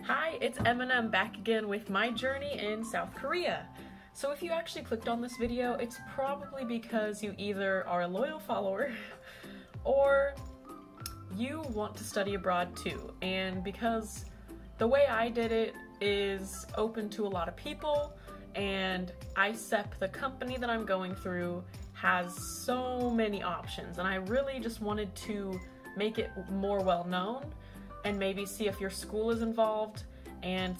Hi, it's Eminem back again with my journey in South Korea. So if you actually clicked on this video, it's probably because you either are a loyal follower or you want to study abroad too. And because the way I did it is open to a lot of people, and ISEP, the company that I'm going through, has so many options, and I really just wanted to make it more well known and maybe see if your school is involved and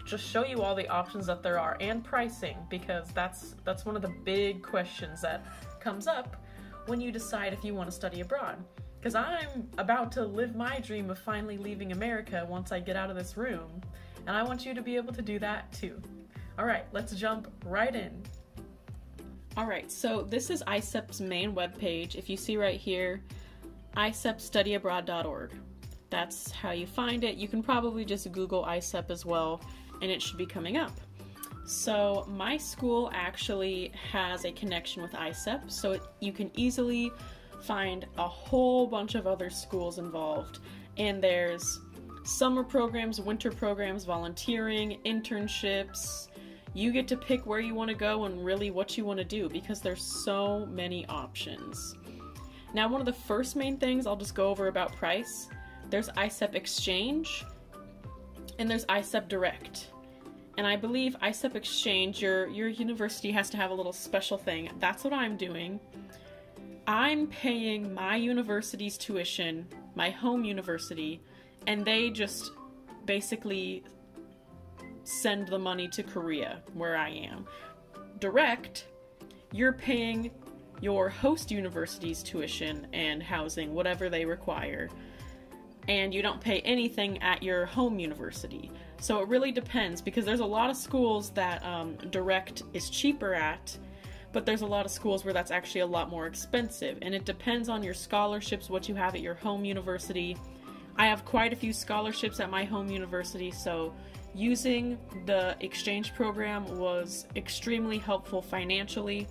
just show you all the options that there are, and pricing, because that's one of the big questions that comes up when you decide if you want to study abroad. Because I'm about to live my dream of finally leaving America once I get out of this room, and I want you to be able to do that too. Alright, let's jump right in. Alright, so this is ISEP's main webpage. If you see right here, isepstudyabroad.org. That's how you find it. You can probably just Google ISEP as well, and it should be coming up. So my school actually has a connection with ISEP, so you can easily find a whole bunch of other schools involved. And there's summer programs, winter programs, volunteering, internships. You get to pick where you want to go and really what you want to do, because there's so many options. Now, one of the first main things I'll just go over about price. There's ISEP Exchange and there's ISEP Direct. And I believe ISEP Exchange, your university has to have a little special thing. That's what I'm doing. I'm paying my university's tuition, my home university, and they just basically send the money to Korea, where I am. Direct, you're paying your host university's tuition and housing, whatever they require, and you don't pay anything at your home university. So it really depends, because there's a lot of schools that direct is cheaper at, but there's a lot of schools where that's actually a lot more expensive, and it depends on your scholarships, what you have at your home university. I have quite a few scholarships at my home university, so using the exchange program was extremely helpful financially,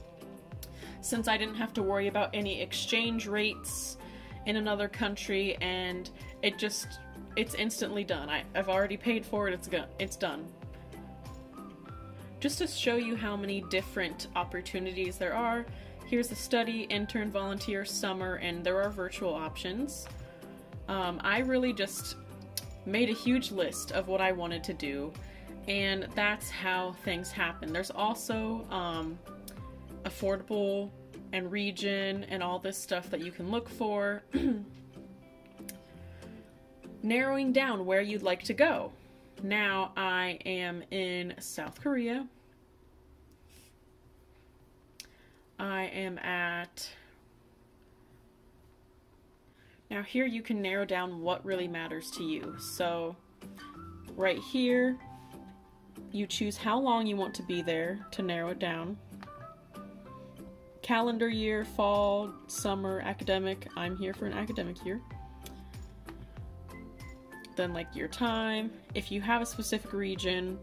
since I didn't have to worry about any exchange rates in another country, and it's instantly done. I've already paid for it, it's done. Just to show you how many different opportunities there are, here's the study, intern, volunteer, summer, and there are virtual options. I really just made a huge list of what I wanted to do, and that's how things happen. There's also affordable and region and all this stuff that you can look for. Narrowing down where you'd like to go. Now I am in South Korea. I am at... Now here you can narrow down what really matters to you. So right here, you choose how long you want to be there to narrow it down. Calendar year, fall, summer, academic. I'm here for an academic year. Then like your time, if you have a specific region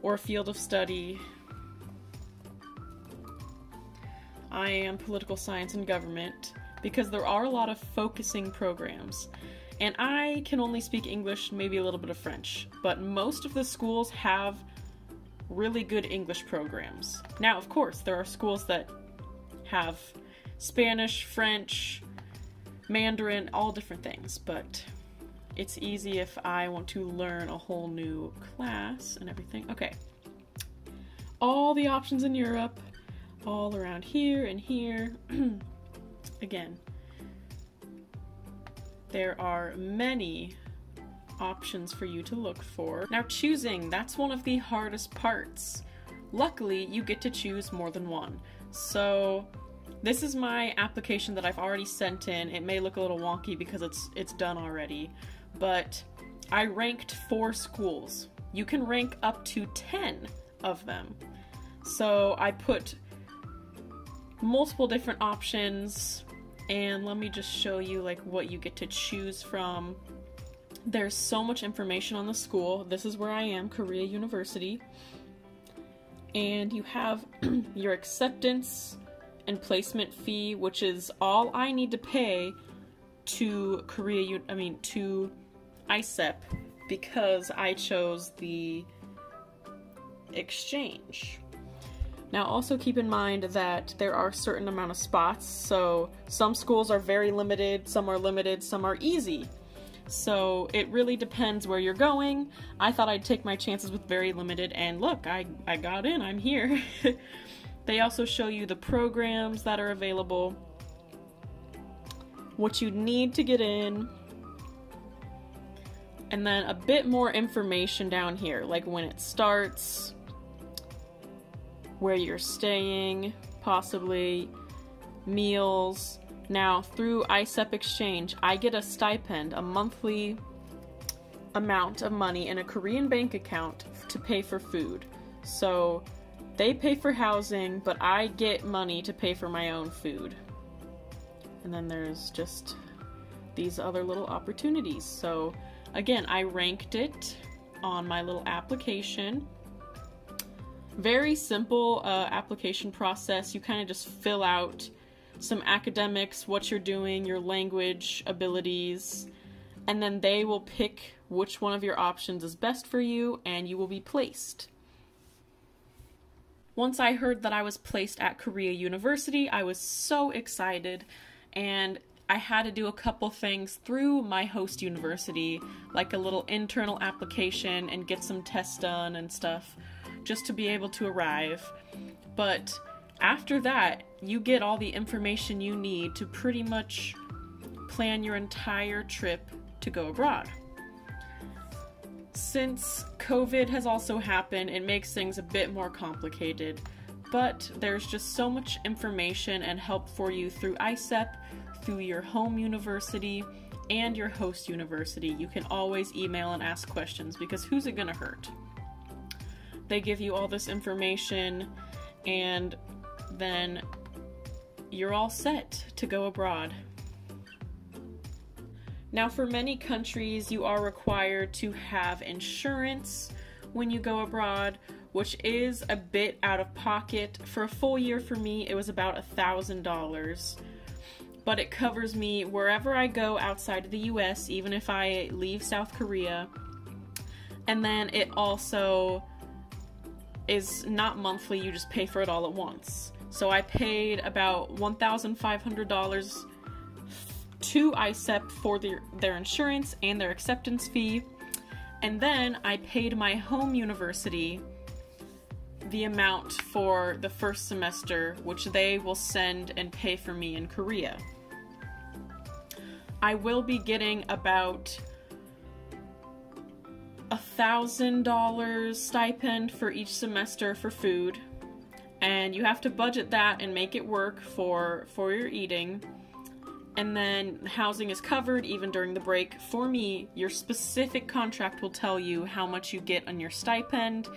or a field of study. I am political science and government, because there are a lot of focusing programs. And I can only speak English, maybe a little bit of French, but most of the schools have really good English programs. Now, of course, there are schools that have Spanish, French, Mandarin, all different things, but it's easy if I want to learn a whole new class and everything. Okay. All the options in Europe, all around here and here. Again, there are many options for you to look for. Now choosing, that's one of the hardest parts. Luckily, you get to choose more than one. So this is my application that I've already sent in. It may look a little wonky because it's done already, but I ranked 4 schools. You can rank up to 10 of them. So I put multiple different options, and let me just show you like what you get to choose from. There's so much information on the school. This is where I am, Korea University. And you have your acceptance and placement fee, which is all I need to pay to to ISEP because I chose the exchange. Now also keep in mind that there are a certain amount of spots, so some schools are very limited, some are limited, some are easy. So it really depends where you're going. I thought I'd take my chances with very limited, and look, I got in, I'm here. They also show you the programs that are available, what you need to get in, and then a bit more information down here, like when it starts, where you're staying, possibly, meals. Now, through ISEP Exchange, I get a stipend, a monthly amount of money in a Korean bank account to pay for food. So, they pay for housing, but I get money to pay for my own food. And then there's just these other little opportunities. So, again, I ranked it on my little application. Very simple application process. You kind of just fill out some academics, what you're doing, your language abilities, and then they will pick which one of your options is best for you, and you will be placed. Once I heard that I was placed at Korea University, I was so excited, and I had to do a couple things through my host university, like a little internal application and get some tests done and stuff, just to be able to arrive. But after that, you get all the information you need to pretty much plan your entire trip to go abroad. Since COVID has also happened, it makes things a bit more complicated, but there's just so much information and help for you through ISEP, through your home university, and your host university. You can always email and ask questions, because who's it gonna hurt? They give you all this information, and then you're all set to go abroad. Now, for many countries, you are required to have insurance when you go abroad, which is a bit out of pocket. For a full year for me, it was about $1,000. But it covers me wherever I go outside of the US, even if I leave South Korea. And then it also is not monthly, you just pay for it all at once. So I paid about $1,500 to ISEP for their insurance and their acceptance fee. And then I paid my home university the amount for the first semester, which they will send and pay for me in Korea. I will be getting about $1,000 stipend for each semester for food, and you have to budget that and make it work for your eating. And then housing is covered even during the break. For me, your specific contract will tell you how much you get on your stipend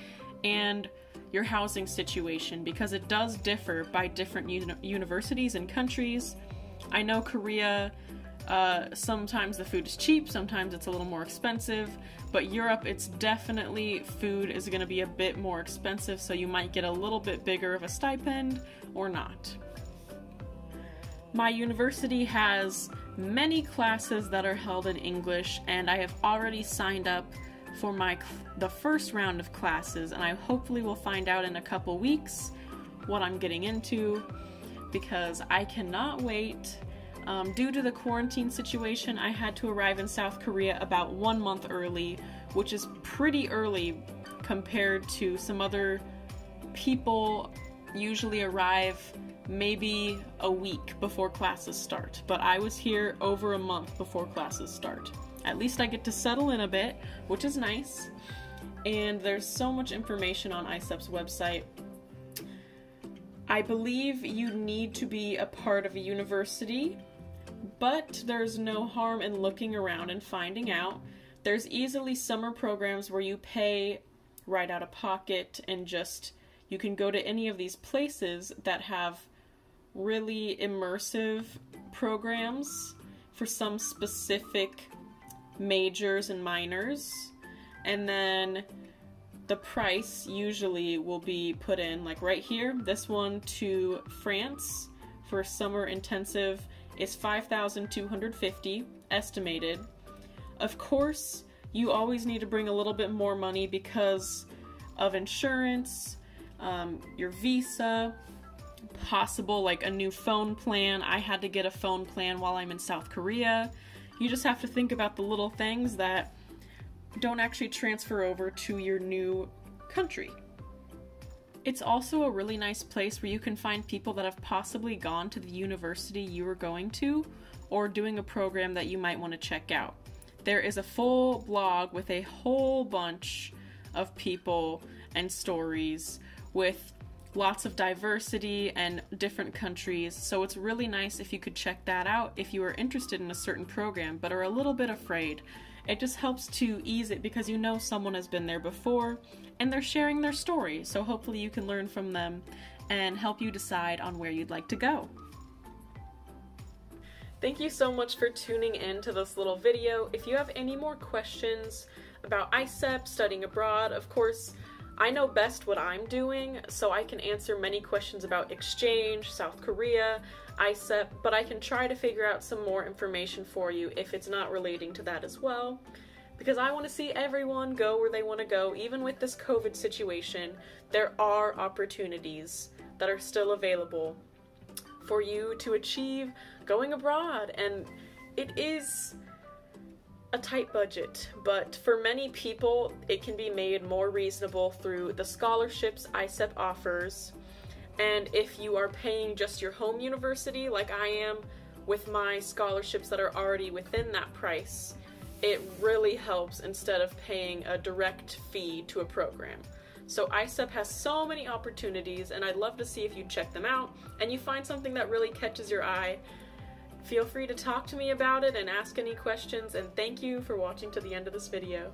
and your housing situation, because it does differ by different universities and countries. I know Korea, sometimes the food is cheap, sometimes it's a little more expensive, but Europe, it's definitely, food is going to be a bit more expensive, so you might get a little bit bigger of a stipend or not. My university has many classes that are held in English, and I have already signed up for the first round of classes, and I hopefully will find out in a couple weeks what I'm getting into, because I cannot wait. Due to the quarantine situation, I had to arrive in South Korea about 1 month early, which is pretty early compared to some other people usually arrive maybe a week before classes start. But I was here over a month before classes start. At least I get to settle in a bit, which is nice. And there's so much information on ISEP's website. I believe you need to be a part of a university, but there's no harm in looking around and finding out. There's easily summer programs where you pay right out of pocket, and just, you can go to any of these places that have really immersive programs for some specific majors and minors, and then the price usually will be put in, like right here, this one to France for summer intensive is $5,250 estimated. Of course, you always need to bring a little bit more money because of insurance, your visa, possible like a new phone plan. I had to get a phone plan while I'm in South Korea. You just have to think about the little things that don't actually transfer over to your new country. It's also a really nice place where you can find people that have possibly gone to the university you were going to or doing a program that you might want to check out. There is a full blog with a whole bunch of people and stories with lots of diversity and different countries, so it's really nice if you could check that out if you are interested in a certain program but are a little bit afraid. It just helps to ease it because you know someone has been there before and they're sharing their story, so hopefully you can learn from them and help you decide on where you'd like to go. Thank you so much for tuning in to this little video. If you have any more questions about ISEP, studying abroad, of course, I know best what I'm doing, so I can answer many questions about exchange, South Korea, ISEP, but I can try to figure out some more information for you if it's not relating to that as well, because I want to see everyone go where they want to go. Even with this COVID situation, there are opportunities that are still available for you to achieve going abroad, and it is a tight budget, but for many people it can be made more reasonable through the scholarships ISEP offers. And if you are paying just your home university like I am with my scholarships that are already within that price, it really helps instead of paying a direct fee to a program. So ISEP has so many opportunities, and I'd love to see if you check them out and you find something that really catches your eye. Feel free to talk to me about it and ask any questions, and thank you for watching to the end of this video.